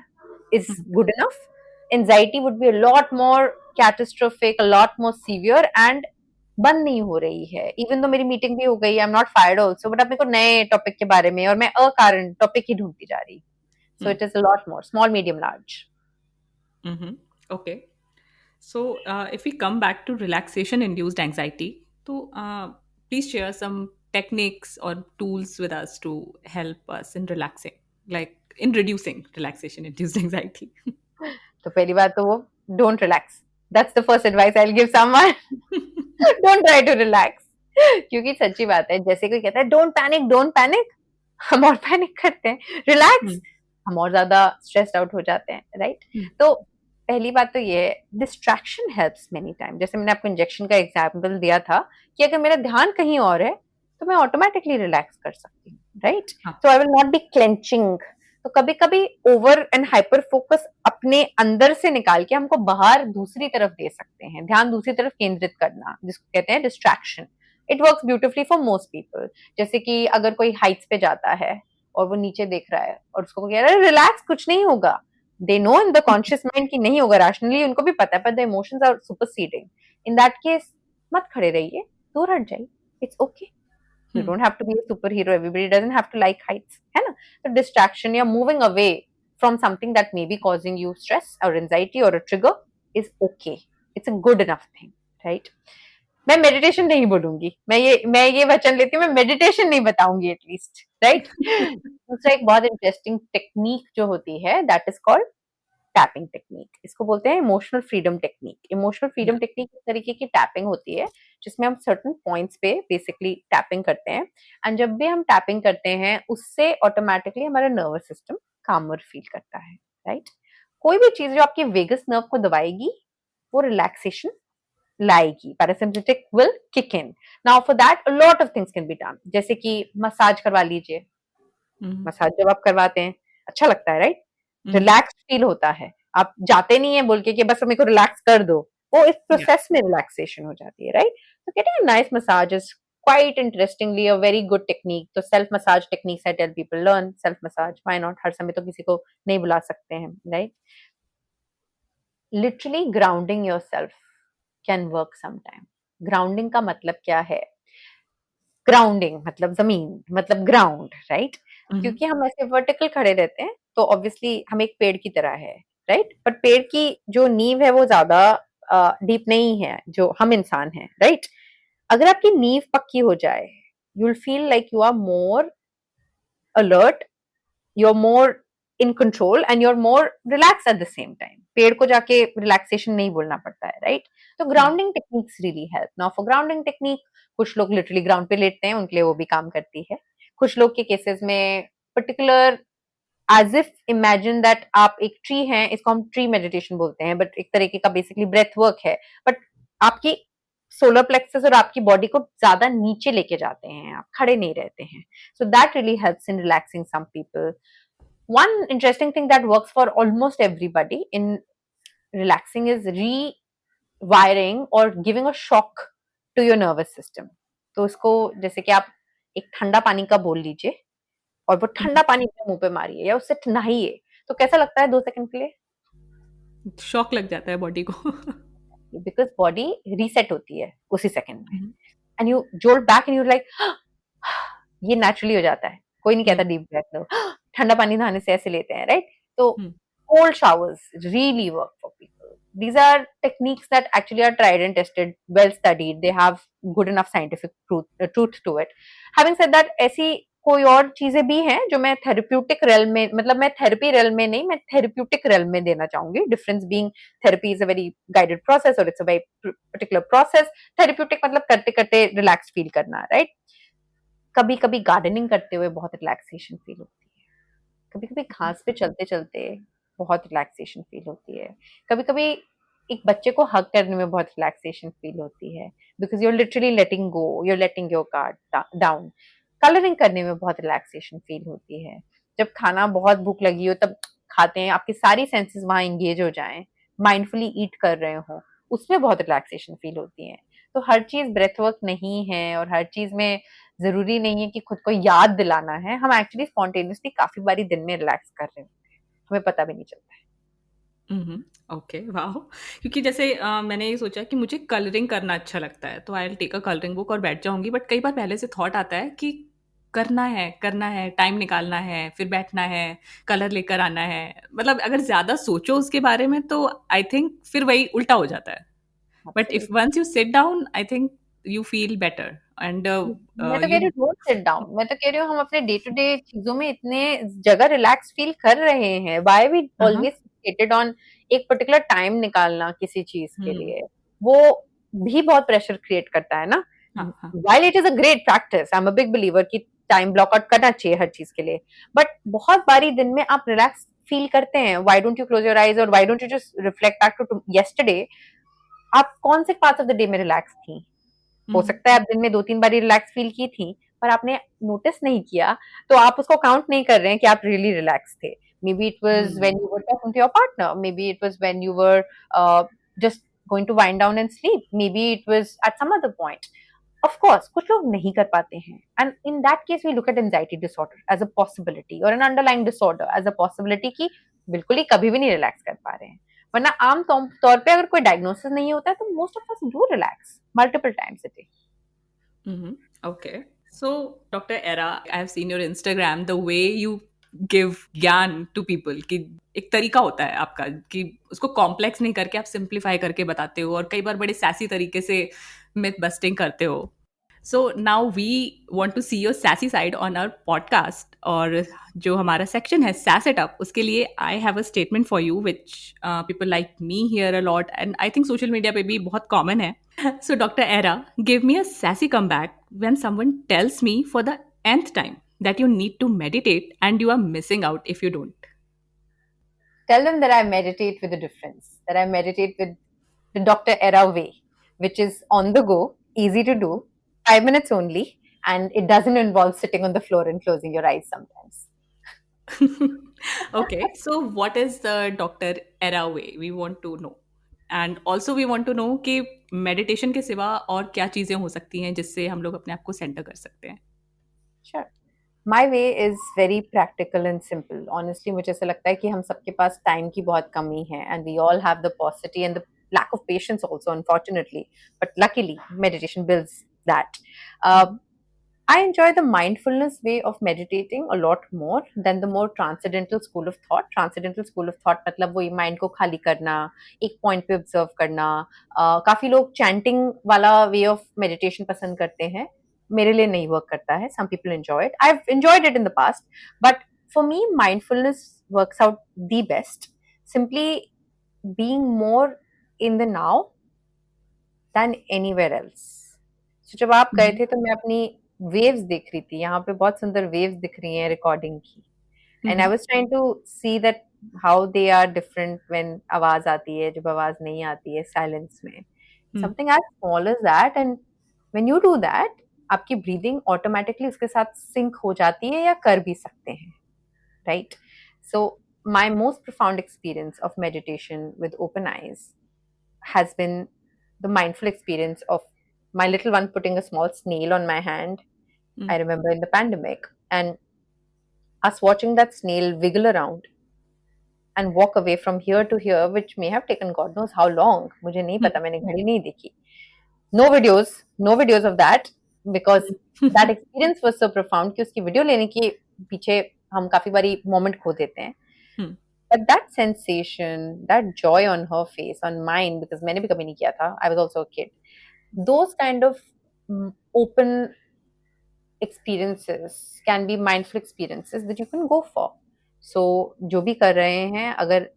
is good enough. Anxiety would be a lot more catastrophic, a lot more severe and बंद नहीं हो रही है. Even तो मेरी meeting भी हो गई, I am not fired also, but अब मेरे को नए टॉपिक के बारे में और मैं अकारण टॉपिक ही ढूंढती जा रही. So it is a lot more small medium large. Okay. So, if we come back to relaxation-induced anxiety, so please share some techniques or tools with us to help us in relaxing, like in reducing relaxation-induced anxiety. तो पहली बात तो वो don't relax. That's the first advice I will give someone. Don't try to relax. क्योंकि सच्ची बात है, जैसे कोई कहता है डोंट पैनिक, डोंट पैनिक, हम और पैनिक करते हैं. रिलैक्स, हम और ज्यादा स्ट्रेस्ड आउट हो जाते हैं, राइट. तो पहली बात तो ये है, डिस्ट्रैक्शन हेल्प्स मेनी टाइम. जैसे मैंने आपको इंजेक्शन का एग्जांपल दिया था कि अगर मेरा ध्यान कहीं और है तो मैं ऑटोमेटिकली रिलैक्स कर सकती हूँ, right. So I will not be clenching. तो कभी कभी ओवर एंड हाइपर फोकस अपने अंदर से निकाल के हमको बाहर दूसरी तरफ दे सकते हैं, ध्यान दूसरी तरफ केंद्रित करना, जिसको कहते हैं distraction. It works beautifully for most people. जैसे कि अगर कोई हाइट्स पे जाता है और वो नीचे देख रहा है और उसको कह रहा है रिलैक्स, कुछ नहीं होगा. They know in the conscious mind कि नहीं होगा, रैशनली उनको भी पता है, पर the emotions are superseding. In that case मत खड़े रहिए, दूर हट जाइए, it's okay. You don't have to be a superhero. Everybody doesn't have to like heights, है ना. So distraction, you're moving away from something that may be causing you stress or anxiety or a trigger is okay. It's a good enough thing, right? मैं meditation नहीं बोलूंगी, मैं ये वचन लेती हूँ, मैं मेडिटेशन नहीं बताऊंगी एटलीस्ट, राइट. दूसरा एक बहुत इंटरेस्टिंग टेक्निक जो होती है that is called tapping technique. इसको बोलते हैं emotional freedom technique. Emotional freedom technique इस तरीके की टैपिंग होती है जिसमें हम सर्टेन पॉइंट्स पे बेसिकली टैपिंग करते हैं. एंड जब भी हम टैपिंग करते हैं उससे ऑटोमेटिकली हमारा नर्वस सिस्टम कामर फील करता है, राइट. कोई भी चीज जो आपके वेगस नर्व को दबाएगी वो रिलैक्सेशन लाएगी. Parasympathetic will kick in. Now for that a lot of things can be done. जैसे कि मसाज करवा लीजिए. मसाज जब आप करवाते हैं अच्छा लगता है, राइट. रिलैक्स फील होता है. आप जाते नहीं है बोल के कि बस मेरे को रिलैक्स कर दो, वो इस प्रोसेस में रिलैक्सेशन हो जाती है, राइट. तो कहते हैं nice massage is quite interestingly a very good technique. तो self massage techniques I tell people learn self massage. Why not? हर समय तो किसी को नहीं बुला सकते हैं, right? Literally grounding yourself. can work sometime. Grounding का मतलब क्या है? ग्राउंडिंग मतलब जमीन, मतलब ग्राउंड, राइट? क्योंकि हम ऐसे वर्टिकल खड़े रहते हैं तो ऑब्वियसली हम एक पेड़ की तरह है, राइट? बट पेड़ की जो नींव है वो ज्यादा डीप नहीं है जो हम इंसान हैं, राइट? अगर आपकी नींव पक्की हो जाए, you will feel like you are more alert, you're more in control and you're more relaxed at the same time. पेड़ को जाके रिलैक्सेशन नहीं बोलना पड़ता है, राइट? तो grounding techniques really help. Now for grounding technique, कुछ लोग लिटरली ग्राउंड पे लेटते हैं, उनके लिए वो भी काम करती है. कुछ लोग के केसेस में particular age if imagine that आप एक ट्री हैं, इसको हम ट्री मेडिटेशन बोलते हैं, बट एक तरीके का बेसिकली ब्रेथ वर्क है. बट आपकी सोलर प्लेक्सस और आपकी बॉडी को ज्यादा नीचे लेके जाते हैं, आप खड़े नहीं रहते हैं. So that really helps in relaxing some people. One interesting thing that works for almost everybody in relaxing is rewiring or giving a shock to your nervous system. तो उसको जैसे कि आप एक ठंडा पानी का बोल लीजिए और वो ठंडा पानी अपने मुंह पे मारिए या उससे नहाइए, तो कैसा लगता है 2 सेकंड के लिए? शॉक लग जाता है बॉडी को. बिकॉज बॉडी रीसेट होती है उसी सेकंड में, and you jolt back and you like, ये नेचुरली हो जाता है. कोई नहीं कहता डीप ब्रेथ लो, ठंडा पानी नहाने से ऐसे लेते हैं, राइट? तो cold showers really work for people. These are techniques that actually are tried and tested, well studied. They have good enough scientific truth to it. Having said that, ऐसी कोई और चीजें भी हैं जो मैं थेरेप्यूटिक रेल में, मतलब मैं थेरेपी रेल में नहीं, मैं थेरेप्यूटिक रेल में देना चाहूंगी. Difference being therapy is a very guided process और it's a very particular process. Therapeutic मतलब करते करते रिलैक्स फील करना, राइट? कभी कभी गार्डनिंग करते हुए बहुत रिलैक्सेशन फील होती है. कभी कभी घास पे चलते चलते बहुत रिलैक्सेशन फील होती है. कभी कभी एक बच्चे को हग करने में बहुत रिलैक्सेशन फील होती है, because you are literally letting go, you are letting your guard down. Colouring करने में बहुत रिलैक्सेशन फील होती है. जब खाना बहुत भूख लगी हो तब खाते हैं, आपकी सारी सेंसेस वहां एंगेज हो जाएं, माइंडफुली ईट कर रहे हो, उसमें बहुत रिलैक्सेशन फील होती है. तो हर चीज ब्रेथ वर्क नहीं है और हर चीज में जरूरी नहीं है कि खुद को याद दिलाना है. हम एक्चुअली स्पॉन्टेनियसली काफी बारी दिन में रिलैक्स कर रहे होते हैं, हमें पता भी नहीं चलता है. ओके, वाह. क्योंकि जैसे मैंने ये सोचा कि मुझे कलरिंग करना अच्छा लगता है, तो I will take a colouring book और बैठ जाऊंगी. बट कई बार पहले से थॉट आता है कि करना है, टाइम निकालना है, फिर बैठना है, कलर लेकर आना है. मतलब अगर ज़्यादा सोचो उसके बारे में तो आई थिंक फिर वही उल्टा हो जाता है. But if once you sit down, I think you feel better and मैं तो कह यू. रही हूँ डोंट सिट डाउन. मैं तो कह रही हूँ हम अपने डे टू डे चीजों में इतने जगह रिलैक्स फील कर रहे हैं, why we always fixated on एक पर्टिकुलर टाइम निकालना किसी चीज के लिए. वो भी बहुत प्रेशर क्रिएट करता है ना. While it is a great practice, I am a big believer कि टाइम ब्लॉक आउट करना चाहिए हर चीज के लिए, बट बहुत बारी दिन में आप रिलैक्स फील करते हैं. Why don't you close your eyes और why don't you just reflect back to yesterday. आप कौन से पार्ट ऑफ द डे में रिलैक्स थी? हो सकता है आप दिन में 2-3 बारी रिलैक्स फील की थी, पर आपने नोटिस नहीं किया, तो आप उसको काउंट नहीं कर रहे हैं कि आप रियली रिलैक्स थे. Maybe it was when you were talking to your partner. Maybe it was when you were just going to wind down and sleep. Maybe it was at some other point. Of course, कुछ लोग नहीं कर पाते हैं. And in that case, we look at anxiety disorder as a possibility or an underlying disorder as a possibility कि बिल्कुल ही कभी भी नहीं रिलैक्स कर पा रहे हैं. वरना आम तौर पे अगर कोई डायग्नोसिस नहीं होता है तो most of us do relax multiple times a day. Okay. So, Dr. Era, I have seen your Instagram, the way you give ज्ञान to people कि एक तरीका होता है आपका कि उसको कॉम्प्लेक्स नहीं करके आप सिंप्लीफाई करके बताते हो और कई बार बड़े सैसी तरीके से मिथ बस्टिंग करते हो. So now we want to see your sassy side on our podcast. और जो हमारा सेक्शन है सैस इट अप, उसके लिए I have a statement for you which people like me here a lot and I think social media पे भी बहुत common है. So, Dr. Era, give me a sassy comeback when someone tells me for the nth time that you need to meditate and you are missing out if you don't. Tell them that I meditate with a difference, that I meditate with the Dr. Era way, which is on the go, easy to do, 5 minutes only, and it doesn't involve sitting on the floor and closing your eyes sometimes. Okay, so what is the Dr. Era way? We want to know. And also we want to know कि meditation के सिवा और क्या चीज़ें हो सकती हैं जिससे हम लोग अपने आप को सेंटर कर सकते हैं. Sure. My way is very practical and simple. Honestly, मुझे ऐसा लगता है कि हम सबके पास टाइम की बहुत कमी है and we all have the paucity and the lack of patience also, unfortunately, but luckily meditation builds that. I enjoy the mindfulness way of meditating a lot more than the more transcendental school of thought. Transcendental school of thought मतलब वही mind को खाली करना, एक point पे observe करना. काफी लोग chanting वाला way of meditation पसंद करते हैं. मेरे लिए नहीं work करता है. Some people enjoy it. I've enjoyed it in the past, but for me, mindfulness works out the best. Simply being more in the now than anywhere else. So जब आप गए थे तो मैं अपनी वेव्स देख रही थी. यहाँ पे बहुत सुंदर वेव्स दिख रही हैं रिकॉर्डिंग की. And I was trying to see that how they are different when आवाज आती है, जब आवाज नहीं आती है साइलेंस में. Something as small as that. And when you do that, आपकी ब्रीदिंग ऑटोमेटिकली उसके साथ सिंक हो जाती है या कर भी सकते हैं, right? So my most profound experience of meditation with open eyes has been the mindful experience of my little one putting a small snail on my hand. I remember in the pandemic, and us watching that snail wiggle around and walk away from here to here, which may have taken God knows how long. मुझे नहीं पता, मैंने घड़ी नहीं देखी. No videos of that, because that experience was so profound कि उसकी video लेने के पीछे हम काफी बारी मोमेंट खो देते हैं. But that sensation, that joy on her face, on mine, because मैंने भी कभी नहीं किया था, I was also a kid. Those kind of open experiences can be mindful experiences that you can go for. So जो भी कर रहे हैं, अगर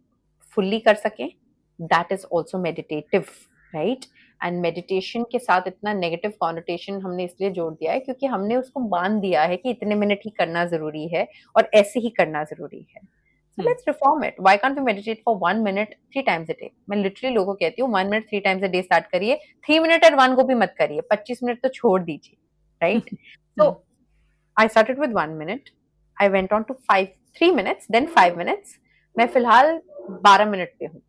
fully कर सकें, that is also meditative, right? And meditation के साथ इतना negative connotation हमने इसलिए जोड़ दिया है क्योंकि हमने उसको बांध दिया है कि इतने मिनट ही करना जरूरी है और ऐसे ही करना जरूरी है. So let's reform it. Why can't we meditate for 1 minute 3 times a day? मैं literally लोगों को कहती हूँ 1 minute 3 times a day start करिए. 3 minute at 1 को भी मत करिए. 25 मिनट तो छोड़ दीजिए, right? So I started with 1 minute. I went on to 3 minutes, then 5 minutes. मैं फिलहाल 12 मिनट पे हूँ.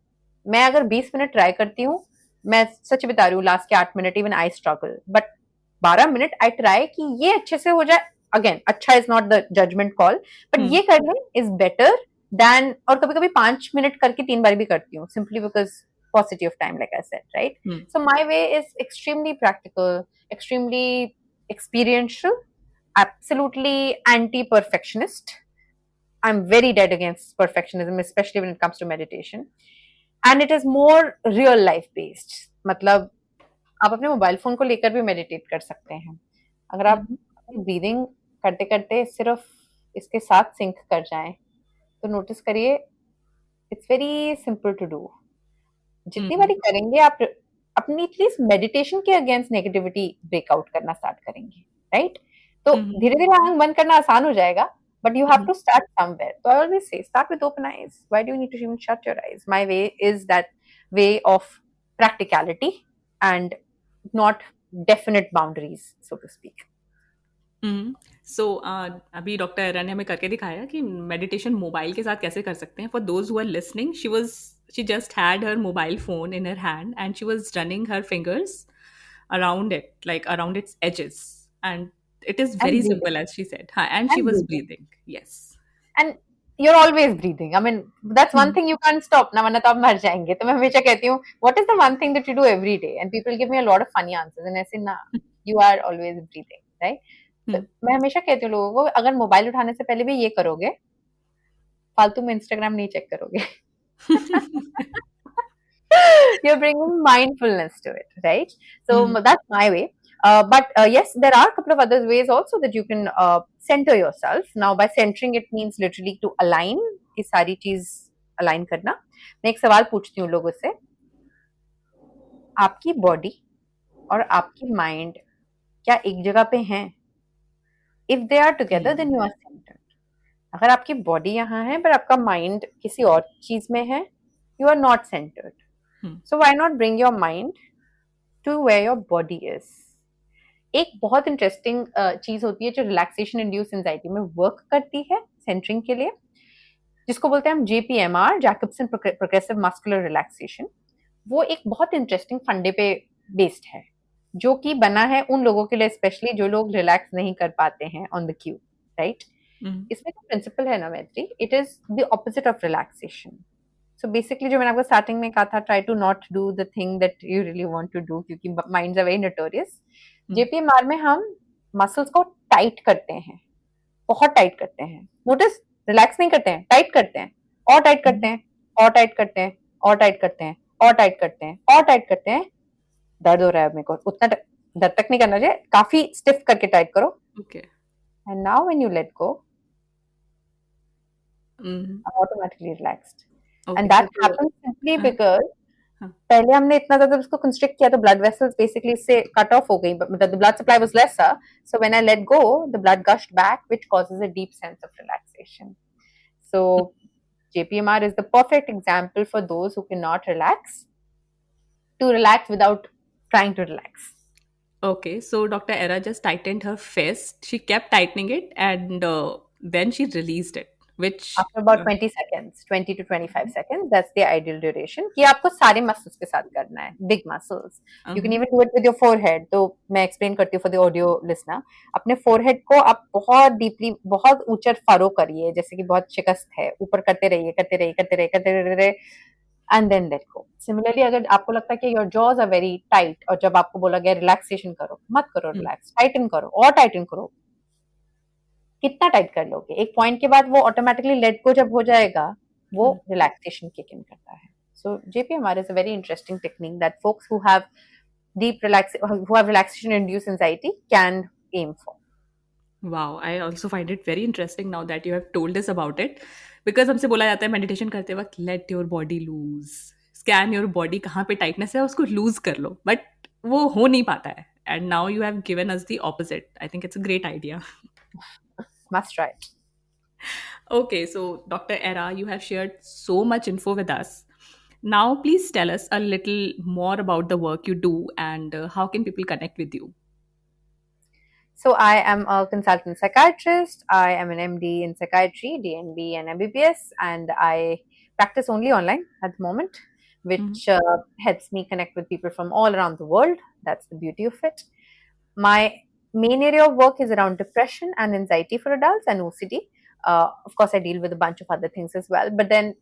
मैं अगर 20 मिनट ट्राई करती हूँ, मैं सच बता रही हूँ, लास्ट के 8 minute even I struggle. But 12 minute I try कि ये अच्छे से हो जाए. Again, अच्छा is not the judgment call, but ये कर लें is better than, और कभी कभी 5 मिनट करके 3 बार भी करती हूँ, simply because paucity of time, like I said, right? So my way is extremely practical, extremely experiential, absolutely anti-perfectionist. I'm very dead against perfectionism, especially when it comes to meditation. And it is more real life based. मतलब आप अपने mobile phone को लेकर भी meditate कर सकते हैं. अगर आप ब्रीदिंग करते करते सिर्फ इसके साथ सिंक कर जाएं तो नोटिस करिए, it's very simple to do. जितनी बारी करेंगे आप अपनी एटलीस्ट मेडिटेशन के अगेंस्ट नेगेटिविटी ब्रेकआउट करना स्टार्ट करेंगे, राइट? तो धीरे धीरे आंख बंद करना आसान हो जाएगा, but you have to start somewhere. तो I always say start with open eyes. Why do you need to even shut your eyes? My way is that way of practicality and not definite boundaries, so to speak. सो अभी doctor era ने हमें करके दिखाया कि meditation mobile के साथ कैसे कर सकते हैं. For those who are listening, she just had her mobile phone in her hand and she was running her fingers around it, like around its edges, and it is very simple, as she said. And she was breathing. Yes. And you're always breathing. I mean, that's one thing you can't stop ना, वरना तो आप मर जाएंगे. तो मैं हमेशा कहती हूँ, what is the one thing that you do every day? And people give me a lot of funny answers, and I say, nah, you are always breathing, right? तो मैं हमेशा कहती हूँ लोगों को, अगर मोबाइल उठाने से पहले भी ये करोगे, फालतू में इंस्टाग्राम नहीं चेक करोगे. You're bringing mindfulness to it, right? So that's my way. But yes, there are a couple of other ways also that you can center yourself. Now, by centering, it means literally to align. ये सारी चीज align करना. मैं एक सवाल पूछती हूँ लोगों से. आपकी बॉडी और आपकी माइंड क्या एक जगह पे हैं? If they are together, then you are centered. अगर आपकी बॉडी यहाँ है पर आपका माइंड किसी और चीज में है, you are not centered. So why not bring your mind to where your body is? एक बहुत इंटरेस्टिंग चीज होती है जो रिलैक्सेशन इंड्यूस एंजाइटी में वर्क करती है सेंटरिंग के लिए, जिसको बोलते हैं हम JPMR, Jacobson progressive muscular relaxation. वो एक बहुत इंटरेस्टिंग फंडे पे बेस्ड है, जो कि बना है उन लोगों के लिए स्पेशली जो लोग रिलैक्स नहीं कर पाते हैं ऑन द क्यू, राइट? इसमें जो प्रिंसिपल है ना Maitri, it is the opposite of relaxation. So basically जो मैंने आपको स्टार्टिंग में कहा था, try to not do the thing that you really want to do, क्योंकि minds are very notorious. JPMR में हम मसल्स को टाइट करते हैं, बहुत टाइट करते हैं. नोटिस, रिलैक्स नहीं करते हैं, टाइट करते हैं, और टाइट करते हैं, और टाइट करते हैं, और टाइट करते हैं, और टाइट करते हैं, और टाइट करते हैं. दर्द हो रहा है मेरे को, उतना दर्द तक नहीं करना चाहिए, काफी स्टिफ करके टाइट करो. Okay. And now when you let go, automatically relaxed. Okay. And that happens simply हाँ. because हाँ. पहले हमने इतना ज्यादा उसको constrict किया, तो blood vessels basically इससे cut off हो गई, मतलब the blood supply was lesser. So when I let go, the blood gushed back, which causes a deep sense of relaxation. So JPMR is the perfect example for those who cannot relax, to relax without trying to relax. Okay, so Dr. Era just tightened her fist. She kept tightening it, and then she released it, which After about 20 seconds, 20 to 25 seconds, that's the ideal duration. कि आपको सारे muscles के साथ करना है, big muscles. You can even do it with your forehead. तो मैं explain करती हूँ for the audio listener. अपने forehead को आप बहुत deeply, बहुत ऊंचा फरो करिए, जैसे कि बहुत शिकस्त है, ऊपर करते रहिए, करते रहिए, करते रहिए, करते रहिए, and then let go. Similarly, अगर आपको लगता है कि your jaws are very tight, और जब आपको बोला गया relaxation करो, मत करो relax, tighten करो, और tighten करो. कितना टाइट कर लोगे, एक पॉइंट के बाद वो ऑटोमेटिकली लेट गो जब हो जाएगा, वो रिलैक्सेशन किक इन करता है. So JPMR is a very interesting technique that folks who have relaxation induced anxiety can aim for. Wow, I also find it very interesting now that you have told us about it. Because हमसे बोला जाता है meditation करते वक्त let your body loose, scan your body, कहाँ पे tightness है उसको लूज कर लो, बट वो हो नहीं पाता है. And now you have given us the opposite. I think it's a great idea. Must try it. Okay, so Dr. Era, you have shared so much info with us. Now, please tell us a little more about the work you do and how can people connect with you? So I am a consultant psychiatrist. I am an MD in psychiatry, DNB and MBBS, and I practice only online at the moment, which helps me connect with people from all around the world. That's the beauty of it. My main area of work is around depression and anxiety for adults and OCD. Of course, I deal with a bunch of other things as well. But then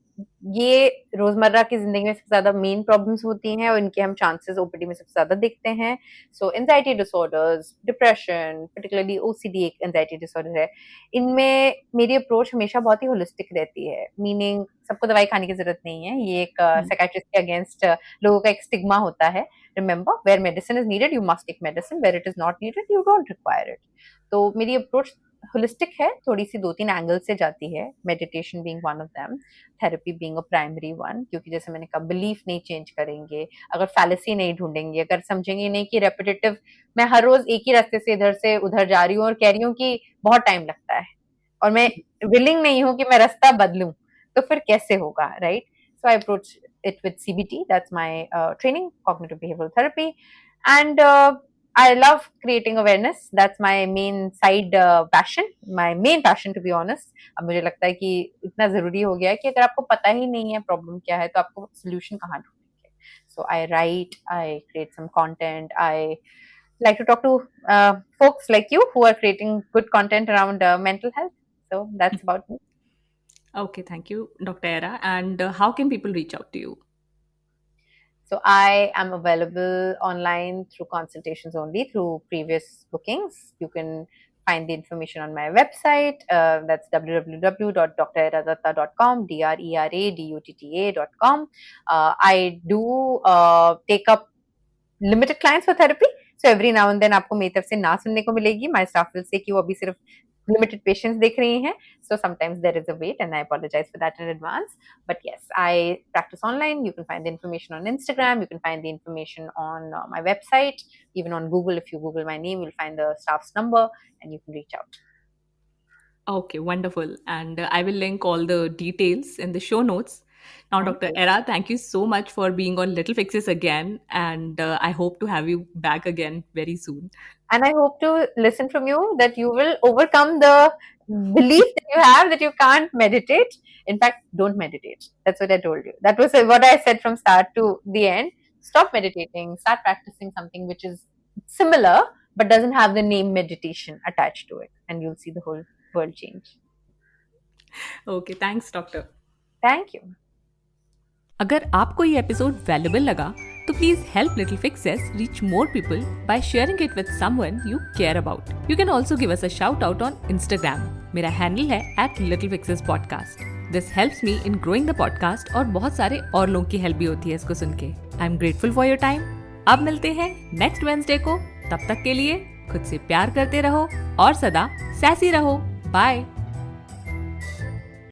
ये रोजमर्रा की जिंदगी में सबसे ज्यादा main problems होती हैं, और इनके हम चांसेस ओपीडी में सबसे ज्यादा देखते हैं. So anxiety disorders, depression, particularly OCD एक एंजाइटी डिसऑर्डर है. इनमें मेरी अप्रोच हमेशा बहुत ही होलिस्टिक रहती है, मीनिंग सबको दवाई खाने की जरूरत नहीं है. ये एक साइकियाट्रिस्ट के अगेंस्ट लोगों का एक स्टिग्मा होता है. Remember, where medicine is needed, you must take medicine. Where it is not needed, you don't require it. तो मेरी अप्रोच होलिस्टिक है, थोड़ी सी 2-3 एंगल से जाती है. Meditation being one of them, therapy being a primary one, क्योंकि जैसे मैंने कहा, बिलीफ नहीं चेंज करेंगे, अगर फैलेसी नहीं ढूंढेंगे, अगर समझेंगे नहीं कि रेपिटेटिव, मैं हर रोज एक ही रास्ते से इधर से उधर जा रही हूँ और कह रही हूँ कि बहुत टाइम लगता है, और मैं विलिंग नहीं हूँ कि मैं रास्ता बदलूं, तो फिर कैसे होगा, right? So I approach it with CBT. That's my training, cognitive behavioral therapy. And I love creating awareness. That's my main side passion, my main passion, to be honest. अब मुझे लगता है कि इतना ज़रूरी हो गया है कि अगर आपको पता ही नहीं है प्रॉब्लम क्या है, तो आपको solution कहाँ ढूंढेंगे. So I write, I create some content, I like to talk to folks like you who are creating good content around mental health. So that's about me. Okay, thank you, Dr. Era. And how can people reach out to you? So I am available online through consultations only, through previous bookings. You can find the information on my website. That's www.dreradatta.com, DRERADUTTA.com. I do take up limited clients for therapy. So every now and then आपको मेरी तरफ से ना सुनने को मिलेगी. My staff will say कि वो अभी सिर्फ limited patients देख रही हैं. So sometimes there is a wait, and I apologize for that in advance. But yes, I practice online. You can find the information on Instagram. You can find the information on my website. Even on Google, if you Google my name, you'll find the staff's number and you can reach out. Okay, wonderful. And I will link all the details in the show notes. Now, Thank Dr. you. Era, thank you so much for being on Little Fixes again. And I hope to have you back again very soon. And I hope to listen from you that you will overcome the belief that you have that you can't meditate. In fact, don't meditate. That's what I told you. That was what I said from start to the end. Stop meditating, start practicing something which is similar but doesn't have the name meditation attached to it, and you'll see the whole world change. Okay, thanks, Doctor. Thank you. अगर आपको ये episode valuable लगा तो please help little fixes reach more people by sharing it with someone you care about. You can also give us a shout out on Instagram. मेरा handle है @littlepixelspodcast. This helps me in growing the podcast और बहुत सारे और लोगों की help भी होती है इसको सुन के. I am grateful for your time. अब मिलते हैं नेक्स्ट वेडनेसडे को. तब तक के लिए खुद से प्यार करते रहो और सदा सैसी रहो. बाय.